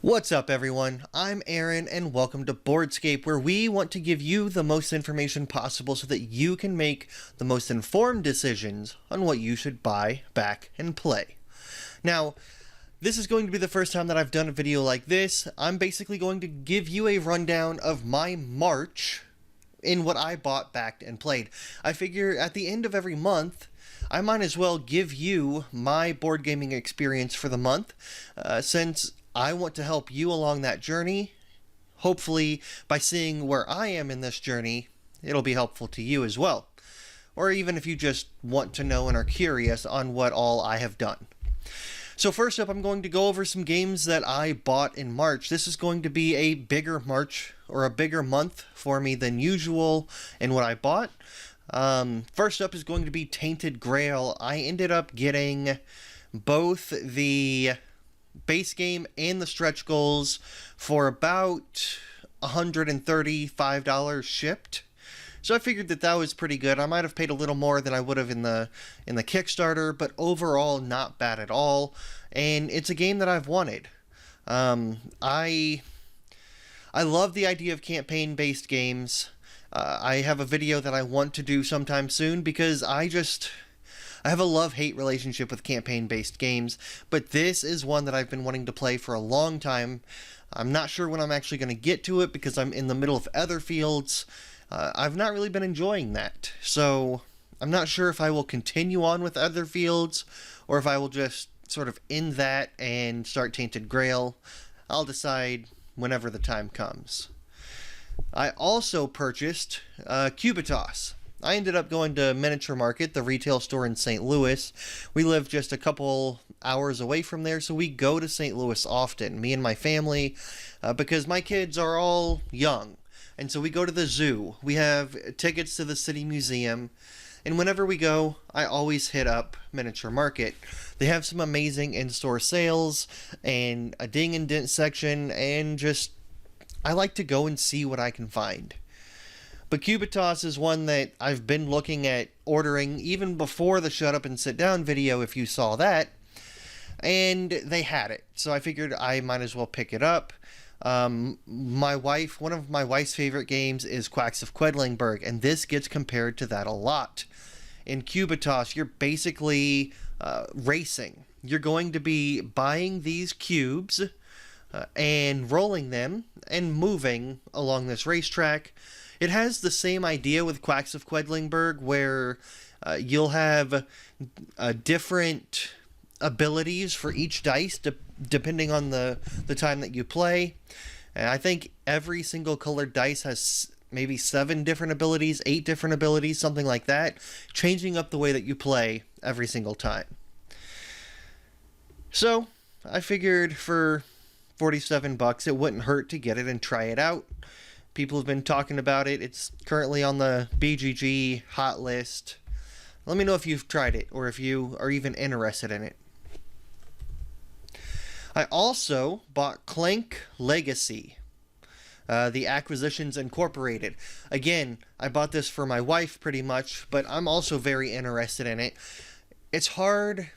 What's up everyone, I'm Aaron and welcome to Boardscape, where we want to give you the most information possible so that you can make the most informed decisions on what you should buy, back, and play. Now, this is going to be the first time that I've done a video like this. I'm basically going to give you a rundown of my March in what I bought, backed, and played. I figure at the end of every month, I might as well give you my board gaming experience for the month, since I want to help you along that journey. Hopefully, by seeing where I am in this journey, it'll be helpful to you as well. Or even if you just want to know and are curious on what all I have done. So first up, I'm going to go over some games that I bought in March. This is going to be a bigger March, or a bigger month for me than usual in what I bought. First up is going to be Tainted Grail. I ended up getting both the base game and the stretch goals for about $135 shipped. So I figured that was pretty good. I might have paid a little more than I would have in the Kickstarter, but overall not bad at all. And it's a game that I've wanted. I love the idea of campaign-based games. I have a video that I want to do sometime soon because I have a love-hate relationship with campaign-based games, but this is one that I've been wanting to play for a long time. I'm not sure when I'm actually going to get to it because I'm in the middle of other fields. I've not really been enjoying that, so I'm not sure if I will continue on with other fields or if I will just sort of end that and start Tainted Grail. I'll decide whenever the time comes. I also purchased Cubitos. I ended up going to Miniature Market, the retail store in St. Louis. We live just a couple hours away from there, so we go to St. Louis often, me and my family, because my kids are all young. And so we go to the zoo. We have tickets to the City Museum, and whenever we go, I always hit up Miniature Market. They have some amazing in-store sales, and a ding and dent section, and I like to go and see what I can find. But Cubitos is one that I've been looking at ordering even before the Shut Up and Sit Down video, if you saw that. And they had it. So I figured I might as well pick it up. One of my wife's favorite games is Quacks of Quedlinburg, and this gets compared to that a lot. In Cubitos, you're basically racing. You're going to be buying these cubes and rolling them and moving along this racetrack. It has the same idea with Quacks of Quedlinburg, where you'll have different abilities for each dice depending on the time that you play. And I think every single colored dice has maybe 7 different abilities, 8 different abilities, something like that, changing up the way that you play every single time. So I figured for $47 it wouldn't hurt to get it and try it out. People have been talking about it. It's currently on the BGG hot list. Let me know if you've tried it or if you are even interested in it. I also bought Clank Legacy, the Acquisitions Incorporated. Again, I bought this for my wife pretty much, but I'm also very interested in it. It's hard.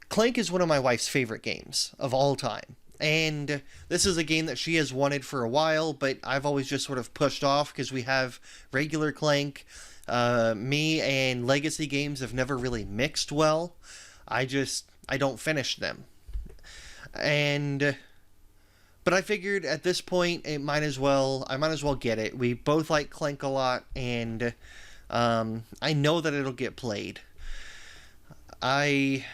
Clank is one of my wife's favorite games of all time. And this is a game that she has wanted for a while, but I've always just sort of pushed off because we have regular Clank. Me and Legacy games have never really mixed well. I don't finish them. But I figured at this point I might as well get it. We both like Clank a lot, and I know that it'll get played. I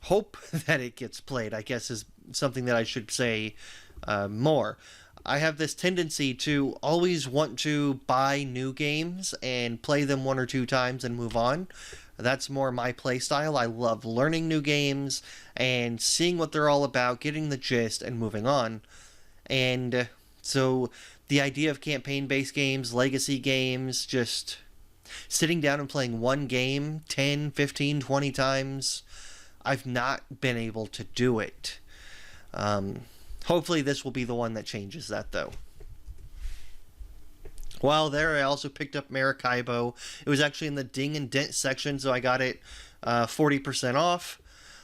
hope that it gets played, I guess, is something that I should say more. I have this tendency to always want to buy new games and play them 1 or 2 times and move on. That's more my play style. I love learning new games and seeing what they're all about, getting the gist, and moving on. And so the idea of campaign-based games, legacy games, just sitting down and playing one game 10, 15, 20 times, I've not been able to do it. Hopefully this will be the one that changes that, though. While there, I also picked up Maracaibo. It was actually in the ding and dent section, so I got it 40% off.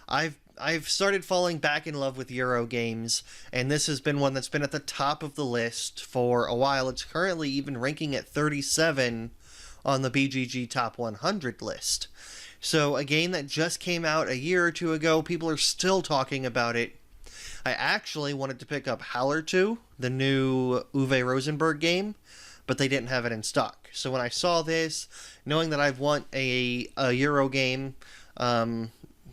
I've I've started falling back in love with Euro games, and this has been one that's been at the top of the list for a while. It's currently even ranking at 37 on the BGG Top 100 list. So a game that just came out a year or two ago, people are still talking about it. I actually wanted to pick up Howler 2, the new Uwe Rosenberg game, but they didn't have it in stock. So when I saw this, knowing that I want a Euro game,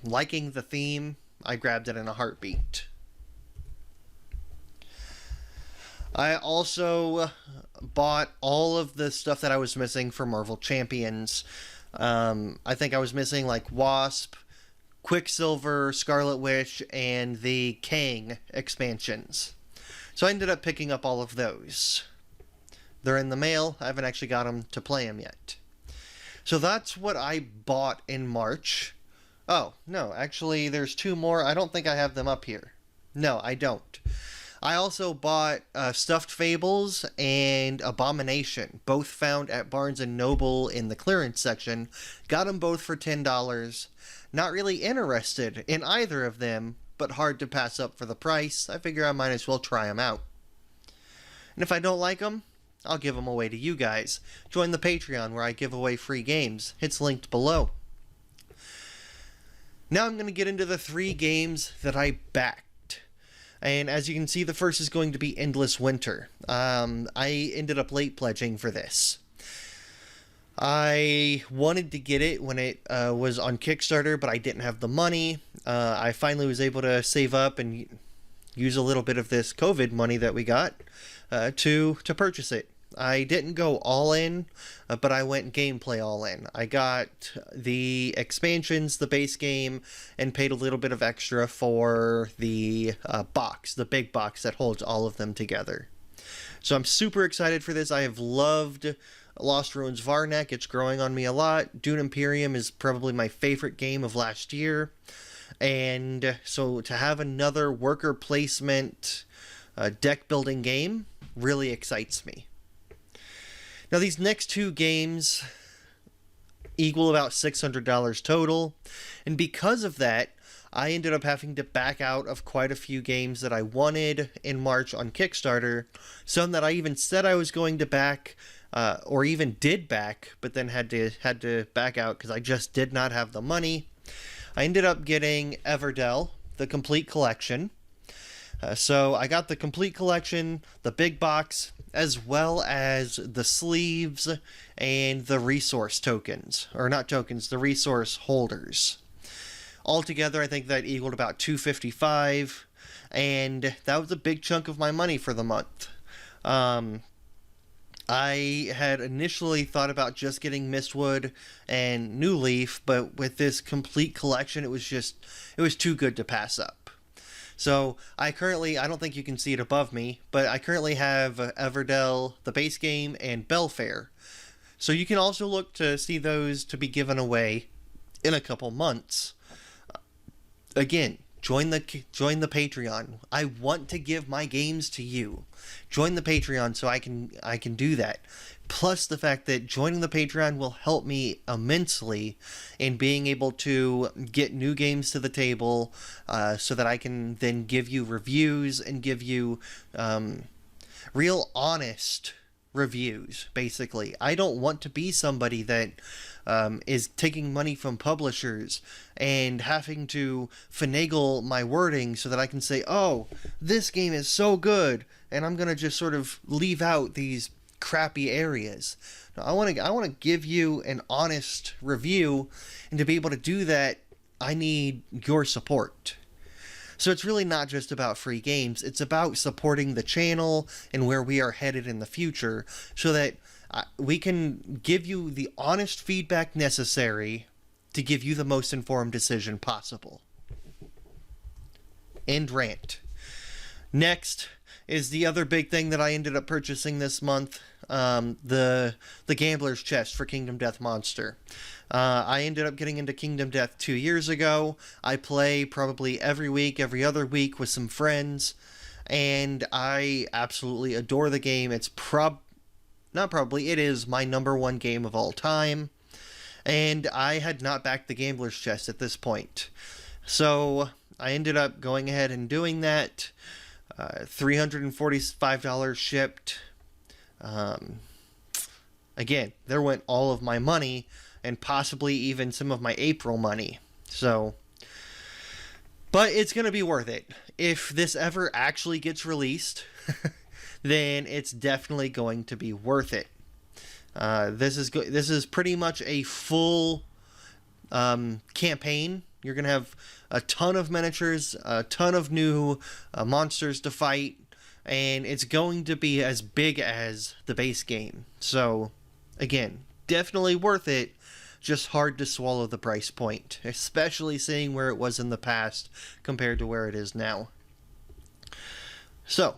liking the theme, I grabbed it in a heartbeat. I also bought all of the stuff that I was missing for Marvel Champions. I think I was missing like Wasp, Quicksilver, Scarlet Witch, and the Kang expansions. So I ended up picking up all of those. They're in the mail. I haven't actually got them to play them yet. So that's what I bought in March. Oh, no, actually there's two more. I don't think I have them up here. No, I don't. I also bought Stuffed Fables and Abomination, both found at Barnes & Noble in the clearance section. Got them both for $10. Not really interested in either of them, but hard to pass up for the price. I figure I might as well try them out. And if I don't like them, I'll give them away to you guys. Join the Patreon where I give away free games. It's linked below. Now I'm going to get into the 3 games that I backed. And as you can see, the first is going to be Endless Winter. I ended up late pledging for this. I wanted to get it when it was on Kickstarter, but I didn't have the money. I finally was able to save up and use a little bit of this COVID money that we got to purchase it. I didn't go all in, but I went gameplay all in. I got the expansions, the base game, and paid a little bit of extra for the box, the big box that holds all of them together. So I'm super excited for this. I have loved Lost Ruins Varnak. It's growing on me a lot. Dune Imperium is probably my favorite game of last year. And so to have another worker placement deck building game really excites me. Now these next 2 games equal about $600 total, and because of that, I ended up having to back out of quite a few games that I wanted in March on Kickstarter, some that I even said I was going to back, or even did back, but then had to back out because I just did not have the money. I ended up getting Everdell, the complete collection. So I got the complete collection, the big box, as well as the sleeves and the resource tokens. Or not tokens, the resource holders. Altogether, I think that equaled about $255, and that was a big chunk of my money for the month. I had initially thought about just getting Mistwood and New Leaf, but with this complete collection, it was too good to pass up. So I don't think you can see it above me, but I currently have Everdell, the base game, and Belfair. So you can also look to see those to be given away in a couple months. Again, join the Patreon. I want to give my games to you. Join the Patreon so I can do that. Plus the fact that joining the Patreon will help me immensely in being able to get new games to the table, so that I can then give you reviews and give you real honest reviews, basically. I don't want to be somebody that is taking money from publishers and having to finagle my wording so that I can say, oh, this game is so good, and I'm going to just sort of leave out these crappy areas. No, I want to give you an honest review, and to be able to do that, I need your support. So it's really not just about free games, it's about supporting the channel and where we are headed in the future, so that we can give you the honest feedback necessary to give you the most informed decision possible. End rant. Next is the other big thing that I ended up purchasing this month, the Gambler's Chest for Kingdom Death Monster. I ended up getting into Kingdom Death 2 years ago. I play probably every week, every other week with some friends, and I absolutely adore the game. It's it is my #1 game of all time, and I had not backed the Gambler's Chest at this point. So I ended up going ahead and doing that. $345 shipped. Um, Again, there went all of my money and possibly even some of my April money. So, but it's going to be worth it. If this ever actually gets released, then it's definitely going to be worth it. This is pretty much a full campaign. You're going to have a ton of miniatures, a ton of new monsters to fight, and it's going to be as big as the base game. So, again, definitely worth it. Just hard to swallow the price point, especially seeing where it was in the past compared to where it is now. So,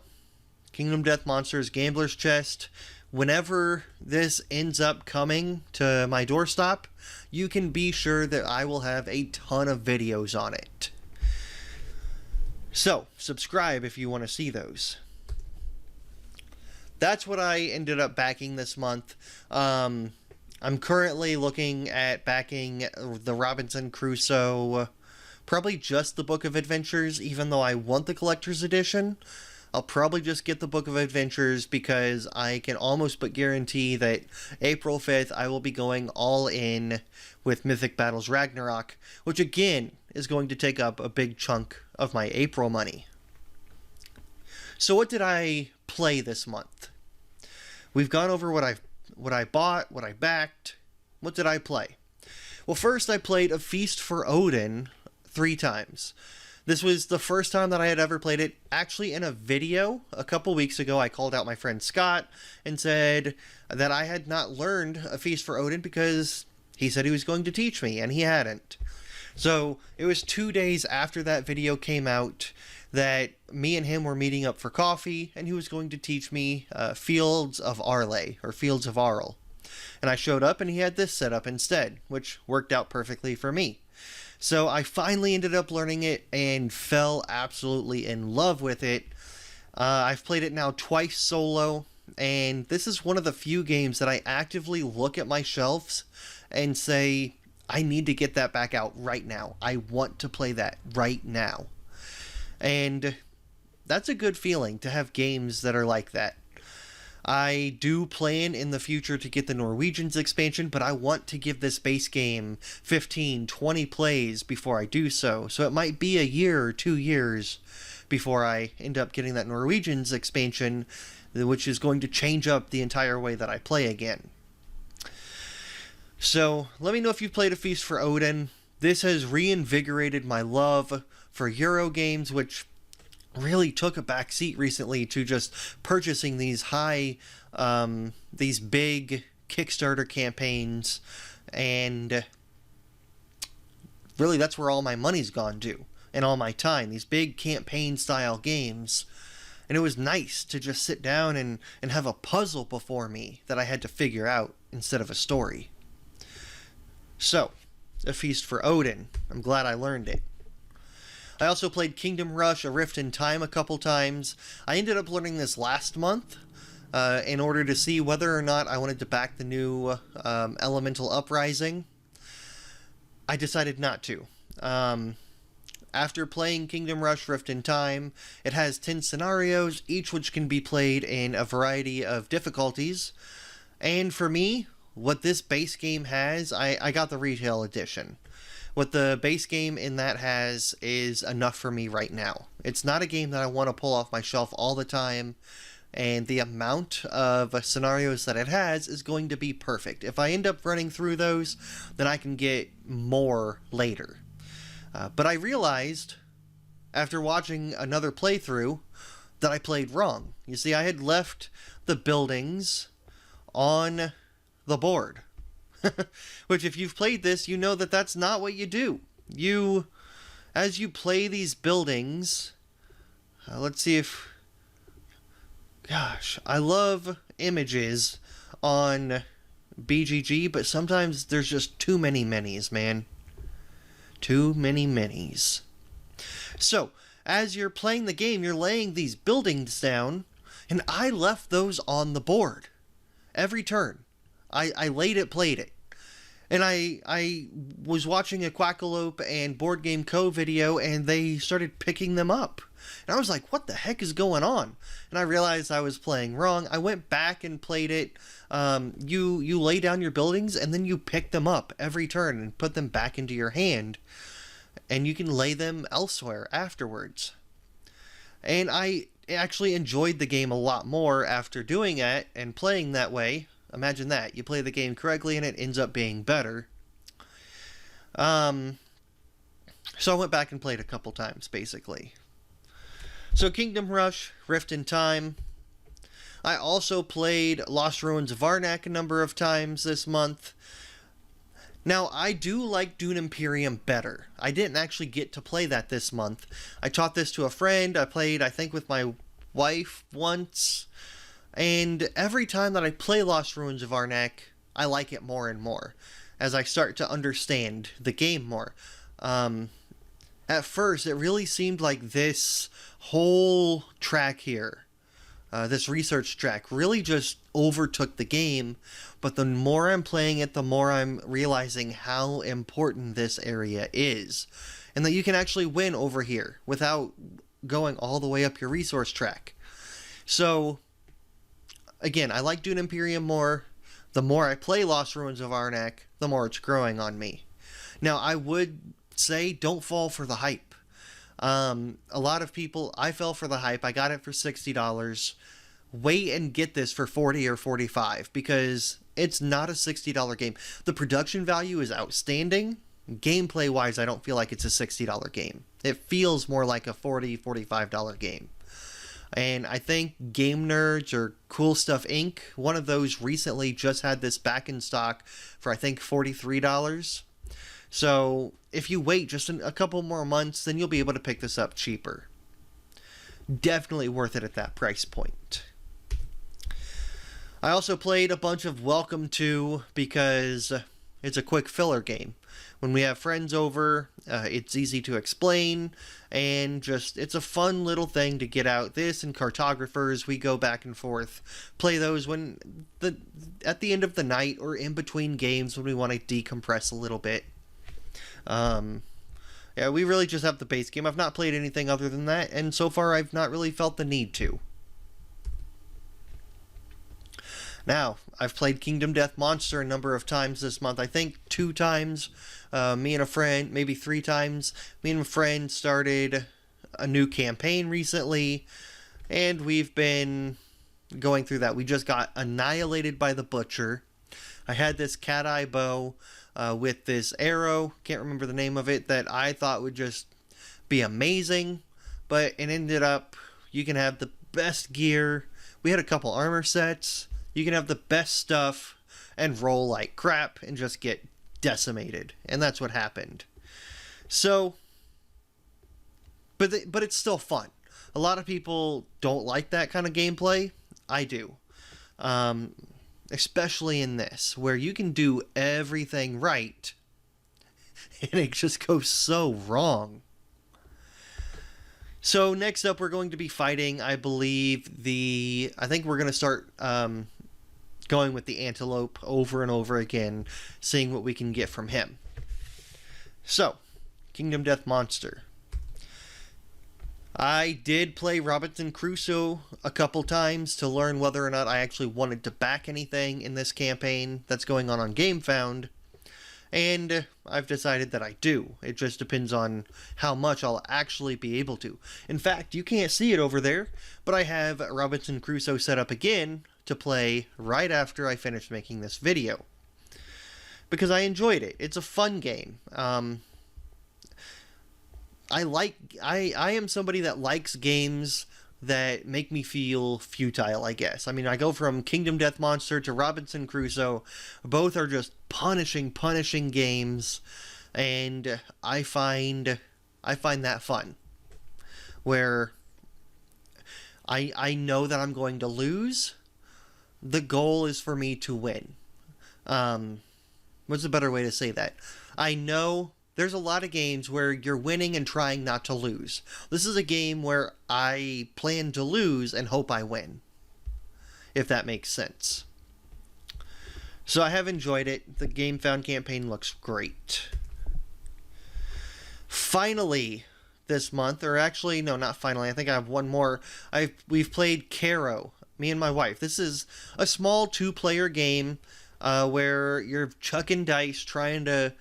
Kingdom Death Monsters Gambler's Chest. Whenever this ends up coming to my doorstep, you can be sure that I will have a ton of videos on it. So, subscribe if you want to see those. That's what I ended up backing this month. I'm currently looking at backing the Robinson Crusoe, probably just the Book of Adventures, even though I want the Collector's Edition. I'll probably just get the Book of Adventures because I can almost but guarantee that April 5th I will be going all in with Mythic Battles Ragnarok, which again is going to take up a big chunk of my April money. So what did I play this month? We've gone over what I bought, what I backed. What did I play? Well, first I played A Feast for Odin 3 times. This was the first time that I had ever played it. Actually, in a video a couple weeks ago, I called out my friend Scott and said that I had not learned A Feast for Odin because he said he was going to teach me, and he hadn't. So it was 2 days after that video came out that me and him were meeting up for coffee, and he was going to teach me Fields of Arle, or Fields of Arle. And I showed up, and he had this set up instead, which worked out perfectly for me. So I finally ended up learning it and fell absolutely in love with it. I've played it now twice solo, and this is one of the few games that I actively look at my shelves and say, I need to get that back out right now. I want to play that right now. And that's a good feeling to have games that are like that. I do plan in the future to get the Norwegians expansion, but I want to give this base game 15, 20 plays before I do so. So it might be a year or 2 years before I end up getting that Norwegians expansion, which is going to change up the entire way that I play again. So let me know if you've played A Feast for Odin. This has reinvigorated my love for Euro games, which really took a back seat recently to just purchasing these these big Kickstarter campaigns, and really that's where all my money's gone to, and all my time, these big campaign style games. And it was nice to just sit down and have a puzzle before me that I had to figure out instead of a story. So, A Feast for Odin. I'm glad I learned it. I also played Kingdom Rush: A Rift in Time a couple times. I ended up learning this last month in order to see whether or not I wanted to back the new Elemental Uprising. I decided not to. After playing Kingdom Rush: Rift in Time, it has 10 scenarios, each which can be played in a variety of difficulties. And for me, what this base game has, I got the retail edition. What the base game in that has is enough for me right now. It's not a game that I want to pull off my shelf all the time, and the amount of scenarios that it has is going to be perfect. If I end up running through those, then I can get more later. But I realized, after watching another playthrough, that I played wrong. You see, I had left the buildings on the board. Which, if you've played this, you know that that's not what you do. As you play these buildings, let's see if... Gosh, I love images on BGG, but sometimes there's just too many minis, man. Too many minis. So, as you're playing the game, you're laying these buildings down, and I left those on the board. Every turn. I laid it, played it. And I was watching a Quackalope and Board Game Co. video, and they started picking them up. And I was like, what the heck is going on? And I realized I was playing wrong. I went back and played it. You lay down your buildings, and then you pick them up every turn and put them back into your hand. And you can lay them elsewhere afterwards. And I actually enjoyed the game a lot more after doing it and playing that way. Imagine that. You play the game correctly and it ends up being better. So I went back and played a couple times, basically. So Kingdom Rush, Rift in Time. I also played Lost Ruins of Arnak a number of times this month. Now, I do like Dune Imperium better. I didn't actually get to play that this month. I taught this to a friend. I played, I think, with my wife once. And every time that I play Lost Ruins of Arnak, I like it more and more as I start to understand the game more. At first, it really seemed like this whole track here, this research track, really just overtook the game. But the more I'm playing it, the more I'm realizing how important this area is. And that you can actually win over here without going all the way up your resource track. So, again, I like Dune Imperium more. The more I play Lost Ruins of Arnak, the more it's growing on me. Now, I would say don't fall for the hype. A lot of people, I fell for the hype. I got it for $60. Wait and get this for $40 or $45 because it's not a $60 game. The production value is outstanding. Gameplay wise, I don't feel like it's a $60 game. It feels more like a $40, $45 game. And I think Game Nerds or Cool Stuff Inc., one of those recently just had this back in stock for I think $43. So if you wait just a couple more months, then you'll be able to pick this up cheaper. Definitely worth it at that price point. I also played a bunch of Welcome To because it's a quick filler game. When we have friends over, it's easy to explain, and just it's a fun little thing to get out. This and Cartographers, we go back and forth, play those at the end of the night or in between games when we want to decompress a little bit. Yeah, we really just have the base game. I've not played anything other than that, and so far I've not really felt the need to. Now, I've played Kingdom Death Monster a number of times this month. I think 2 times. Me and a friend, maybe 3 times. Me and a friend started a new campaign recently, and we've been going through that. We just got annihilated by the Butcher. I had this cat eye bow with this arrow, can't remember the name of it, that I thought would just be amazing, but it ended up, you can have the best gear. We had a couple armor sets. You can have the best stuff and roll like crap and just get decimated. And that's what happened. So, but it's still fun. A lot of people don't like that kind of gameplay. I do. Especially in this, where you can do everything right and it just goes so wrong. So next up, we're going to be fighting, I believe, I think we're going to start going with the Antelope over and over again, seeing what we can get from him. So, Kingdom Death Monster. I did play Robinson Crusoe a couple times to learn whether or not I actually wanted to back anything in this campaign that's going on GameFound, and I've decided that I do. It just depends on how much I'll actually be able to. In fact, you can't see it over there, but I have Robinson Crusoe set up again to play right after I finished making this video, because I enjoyed it. It's a fun game. I am somebody that likes games that make me feel futile, I guess. I mean, I go from Kingdom Death Monster to Robinson Crusoe. Both are just punishing games, and I find that fun. Where I know that I'm going to lose. The goal is for me to win. What's a better way to say that? I know there's a lot of games where you're winning and trying not to lose. This is a game where I plan to lose and hope I win, if that makes sense. So I have enjoyed it. The GameFound campaign looks great. Finally, this month, or actually, no, not finally. I think I have one more. We've played Caro, me and my wife. This is a small 2-player game where you're chucking dice, trying to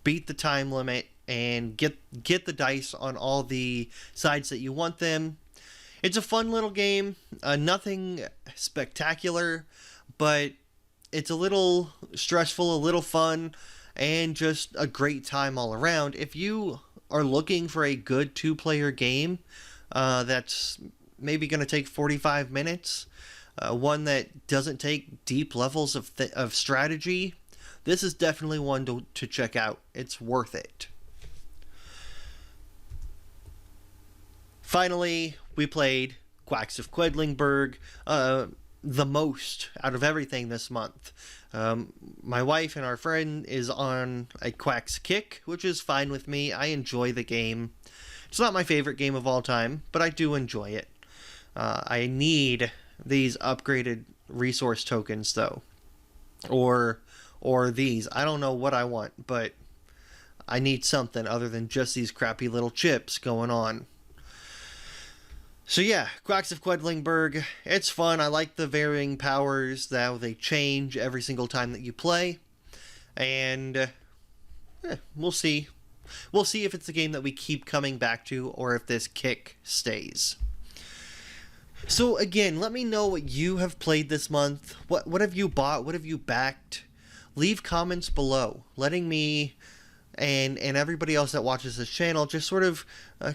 beat the time limit and get the dice on all the sides that you want them. It's a fun little game. Nothing spectacular, but it's a little stressful, a little fun, and just a great time all around. If you are looking for a good 2-player game that's maybe going to take 45 minutes, one that doesn't take deep levels of strategy, this is definitely one to check out. It's worth it. Finally, we played Quacks of Quedlinburg, the most out of everything this month. My wife and our friend is on a Quacks kick, which is fine with me. I enjoy the game. It's not my favorite game of all time, but I do enjoy it. I need these upgraded resource tokens, though. Or these. I don't know what I want, but I need something other than just these crappy little chips going on. So yeah, Quacks of Quedlinburg, it's fun. I like the varying powers, how they change every single time that you play. And we'll see. We'll see if it's a game that we keep coming back to or if this kick stays. So again, let me know what you have played this month. What have you bought? What have you backed? Leave comments below, letting me and everybody else that watches this channel just sort of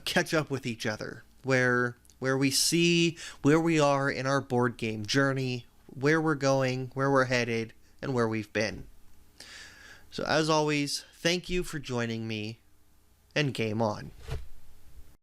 catch up with each other, where we see where we are in our board game journey, where we're going, where we're headed, and where we've been. So as always, thank you for joining me, and game on.